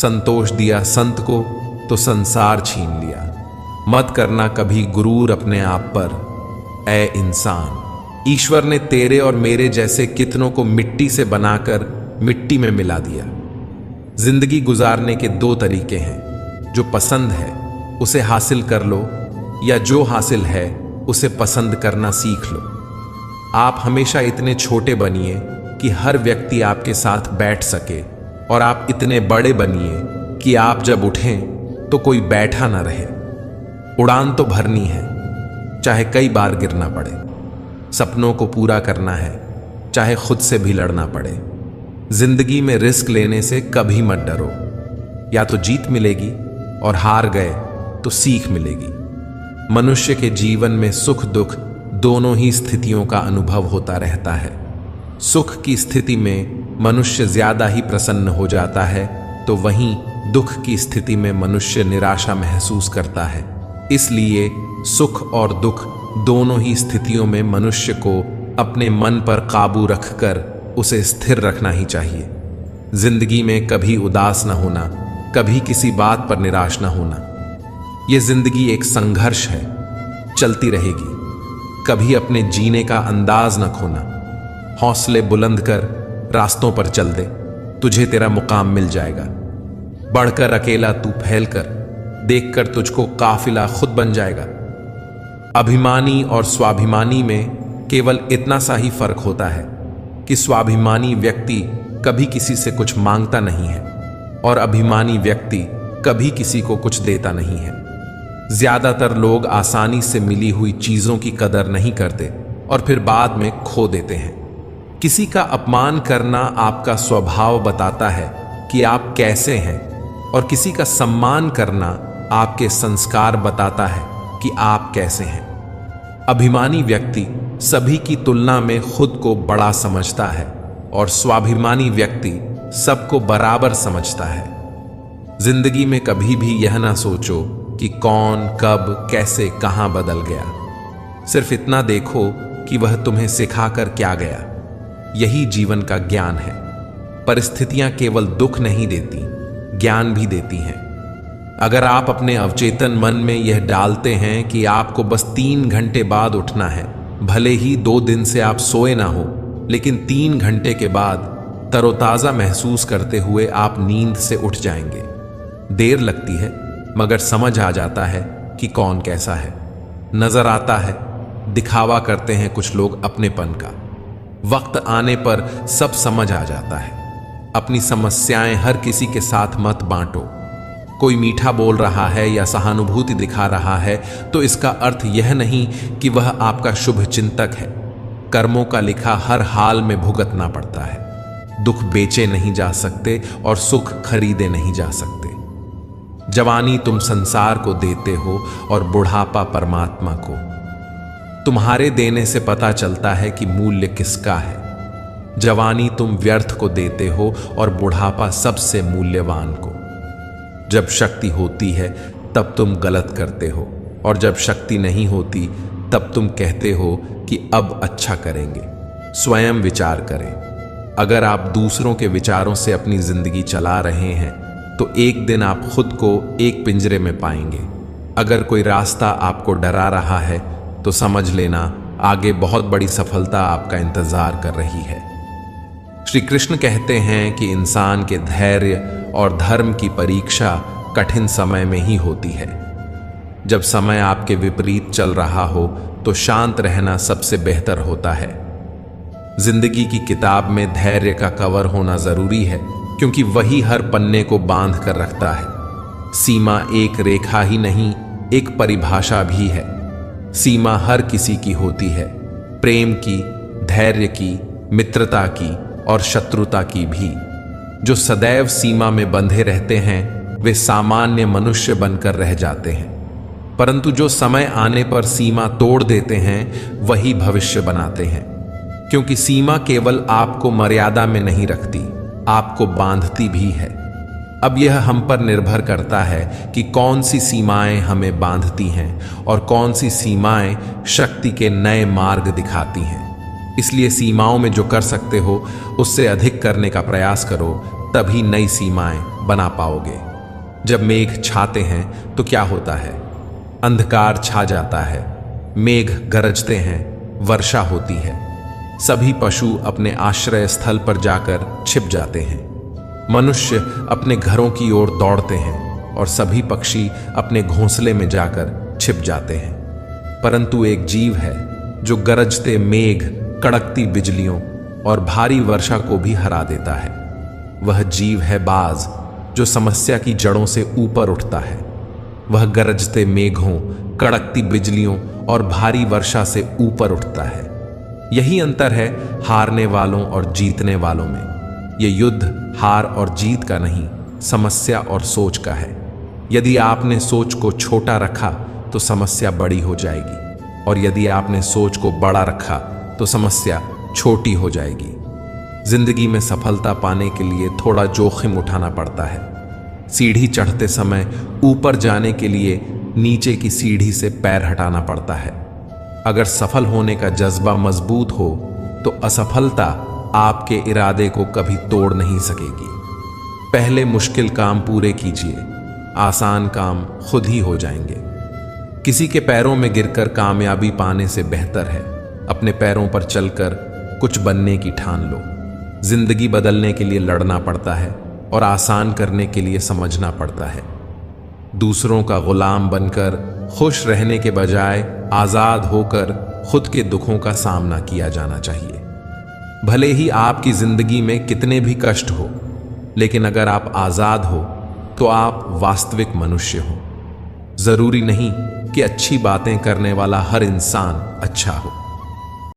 संतोष दिया संत को तो संसार छीन लिया। मत करना कभी गुरूर अपने आप पर, ऐ इंसान। ईश्वर ने तेरे और मेरे जैसे कितनों को मिट्टी से बनाकर मिट्टी में मिला दिया। जिंदगी गुजारने के दो तरीके हैं, जो पसंद है उसे हासिल कर लो, या जो हासिल है उसे पसंद करना सीख लो। आप हमेशा इतने छोटे बनिए कि हर व्यक्ति आपके साथ बैठ सके, और आप इतने बड़े बनिए कि आप जब उठें तो कोई बैठा ना रहे। उड़ान तो भरनी है, चाहे कई बार गिरना पड़े। सपनों को पूरा करना है, चाहे खुद से भी लड़ना पड़े। जिंदगी में रिस्क लेने से कभी मत डरो। या तो जीत मिलेगी और हार गए तो सीख मिलेगी। मनुष्य के जीवन में सुख दुख दोनों ही स्थितियों का अनुभव होता रहता है। सुख की स्थिति में मनुष्य ज्यादा ही प्रसन्न हो जाता है, तो वहीं दुख की स्थिति में मनुष्य निराशा महसूस करता है। इसलिए सुख और दुख दोनों ही स्थितियों में मनुष्य को अपने मन पर काबू रखकर उसे स्थिर रखना ही चाहिए। जिंदगी में कभी उदास न होना, कभी किसी बात पर निराश न होना। यह जिंदगी एक संघर्ष है, चलती रहेगी। कभी अपने जीने का अंदाज न खोना। हौसले बुलंद कर रास्तों पर चल दे, तुझे तेरा मुकाम मिल जाएगा। बढ़कर अकेला तू फैल कर, देखकर तुझको काफिला खुद बन जाएगा। अभिमानी और स्वाभिमानी में केवल इतना सा ही फर्क होता है कि स्वाभिमानी व्यक्ति कभी किसी से कुछ मांगता नहीं है, और अभिमानी व्यक्ति कभी किसी को कुछ देता नहीं है। ज्यादातर लोग आसानी से मिली हुई चीजों की कदर नहीं करते और फिर बाद में खो देते हैं। किसी का अपमान करना आपका स्वभाव बताता है कि आप कैसे हैं, और किसी का सम्मान करना आपके संस्कार बताता है कि आप कैसे हैं। अभिमानी व्यक्ति सभी की तुलना में खुद को बड़ा समझता है, और स्वाभिमानी व्यक्ति सबको बराबर समझता है। जिंदगी में कभी भी यह ना सोचो कि कौन कब कैसे कहां बदल गया। सिर्फ इतना देखो कि वह तुम्हें सिखाकर क्या गया। यही जीवन का ज्ञान है। परिस्थितियां केवल दुख नहीं देती, ज्ञान भी देती हैं। अगर आप अपने अवचेतन मन में यह डालते हैं कि आपको बस 3 घंटे बाद उठना है, भले ही 2 दिन से आप सोए ना हो, लेकिन 3 घंटे के बाद तरोताजा महसूस करते हुए आप नींद से उठ जाएंगे। देर लगती है, मगर समझ आ जाता है कि कौन कैसा है। नजर आता है, दिखावा करते हैं कुछ लोग अपनेपन का। वक्त आने पर सब समझ आ जाता है। अपनी समस्याएं हर किसी के साथ मत बांटो। कोई मीठा बोल रहा है या सहानुभूति दिखा रहा है तो इसका अर्थ यह नहीं कि वह आपका शुभ चिंतक है। कर्मों का लिखा हर हाल में भुगतना पड़ता है। दुख बेचे नहीं जा सकते और सुख खरीदे नहीं जा सकते। जवानी तुम संसार को देते हो और बुढ़ापा परमात्मा को। तुम्हारे देने से पता चलता है कि मूल्य किसका है। जवानी तुम व्यर्थ को देते हो और बुढ़ापा सबसे मूल्यवान को। जब शक्ति होती है तब तुम गलत करते हो, और जब शक्ति नहीं होती तब तुम कहते हो कि अब अच्छा करेंगे। स्वयं विचार करें। अगर आप दूसरों के विचारों से अपनी जिंदगी चला रहे हैं तो एक दिन आप खुद को एक पिंजरे में पाएंगे। अगर कोई रास्ता आपको डरा रहा है तो समझ लेना आगे बहुत बड़ी सफलता आपका इंतजार कर रही है। श्री कृष्ण कहते हैं कि इंसान के धैर्य और धर्म की परीक्षा कठिन समय में ही होती है। जब समय आपके विपरीत चल रहा हो तो शांत रहना सबसे बेहतर होता है। जिंदगी की किताब में धैर्य का कवर होना जरूरी है, क्योंकि वही हर पन्ने को बांध कर रखता है। सीमा एक रेखा ही नहीं, एक परिभाषा भी है। सीमा हर किसी की होती है, प्रेम की, धैर्य की, मित्रता की और शत्रुता की भी। जो सदैव सीमा में बंधे रहते हैं वे सामान्य मनुष्य बनकर रह जाते हैं, परंतु जो समय आने पर सीमा तोड़ देते हैं वही भविष्य बनाते हैं। क्योंकि सीमा केवल आपको मर्यादा में नहीं रखती, आपको बांधती भी है। अब यह हम पर निर्भर करता है कि कौन सी सीमाएं हमें बांधती हैं और कौन सी सीमाएं शक्ति के नए मार्ग दिखाती हैं। इसलिए सीमाओं में जो कर सकते हो उससे अधिक करने का प्रयास करो, तभी नई सीमाएं बना पाओगे। जब मेघ छाते हैं तो क्या होता है? अंधकार छा जाता है, मेघ गरजते हैं, वर्षा होती है। सभी पशु अपने आश्रय स्थल पर जाकर छिप जाते हैं। मनुष्य अपने घरों की ओर दौड़ते हैं और सभी पक्षी अपने घोंसले में जाकर छिप जाते हैं। परंतु एक जीव है जो गरजते मेघ, कड़कती बिजलियों और भारी वर्षा को भी हरा देता है। वह जीव है बाज, जो समस्या की जड़ों से ऊपर उठता है। वह गरजते मेघों, कड़कती बिजलियों और भारी वर्षा से ऊपर उठता है। यही अंतर है हारने वालों और जीतने वालों में। ये युद्ध हार और जीत का नहीं, समस्या और सोच का है। यदि आपने सोच को छोटा रखा तो समस्या बड़ी हो जाएगी, और यदि आपने सोच को बड़ा रखा तो समस्या छोटी हो जाएगी। जिंदगी में सफलता पाने के लिए थोड़ा जोखिम उठाना पड़ता है। सीढ़ी चढ़ते समय ऊपर जाने के लिए नीचे की सीढ़ी से पैर हटाना पड़ता है। अगर सफल होने का जज्बा मजबूत हो तो असफलता आपके इरादे को कभी तोड़ नहीं सकेगी। पहले मुश्किल काम पूरे कीजिए, आसान काम खुद ही हो जाएंगे। किसी के पैरों में गिरकर कामयाबी पाने से बेहतर है अपने पैरों पर चलकर कुछ बनने की ठान लो। जिंदगी बदलने के लिए लड़ना पड़ता है और आसान करने के लिए समझना पड़ता है। दूसरों का गुलाम बनकर खुश रहने के बजाय आजाद होकर खुद के दुखों का सामना किया जाना चाहिए। भले ही आपकी जिंदगी में कितने भी कष्ट हो, लेकिन अगर आप आजाद हो तो आप वास्तविक मनुष्य हो। जरूरी नहीं कि अच्छी बातें करने वाला हर इंसान अच्छा हो।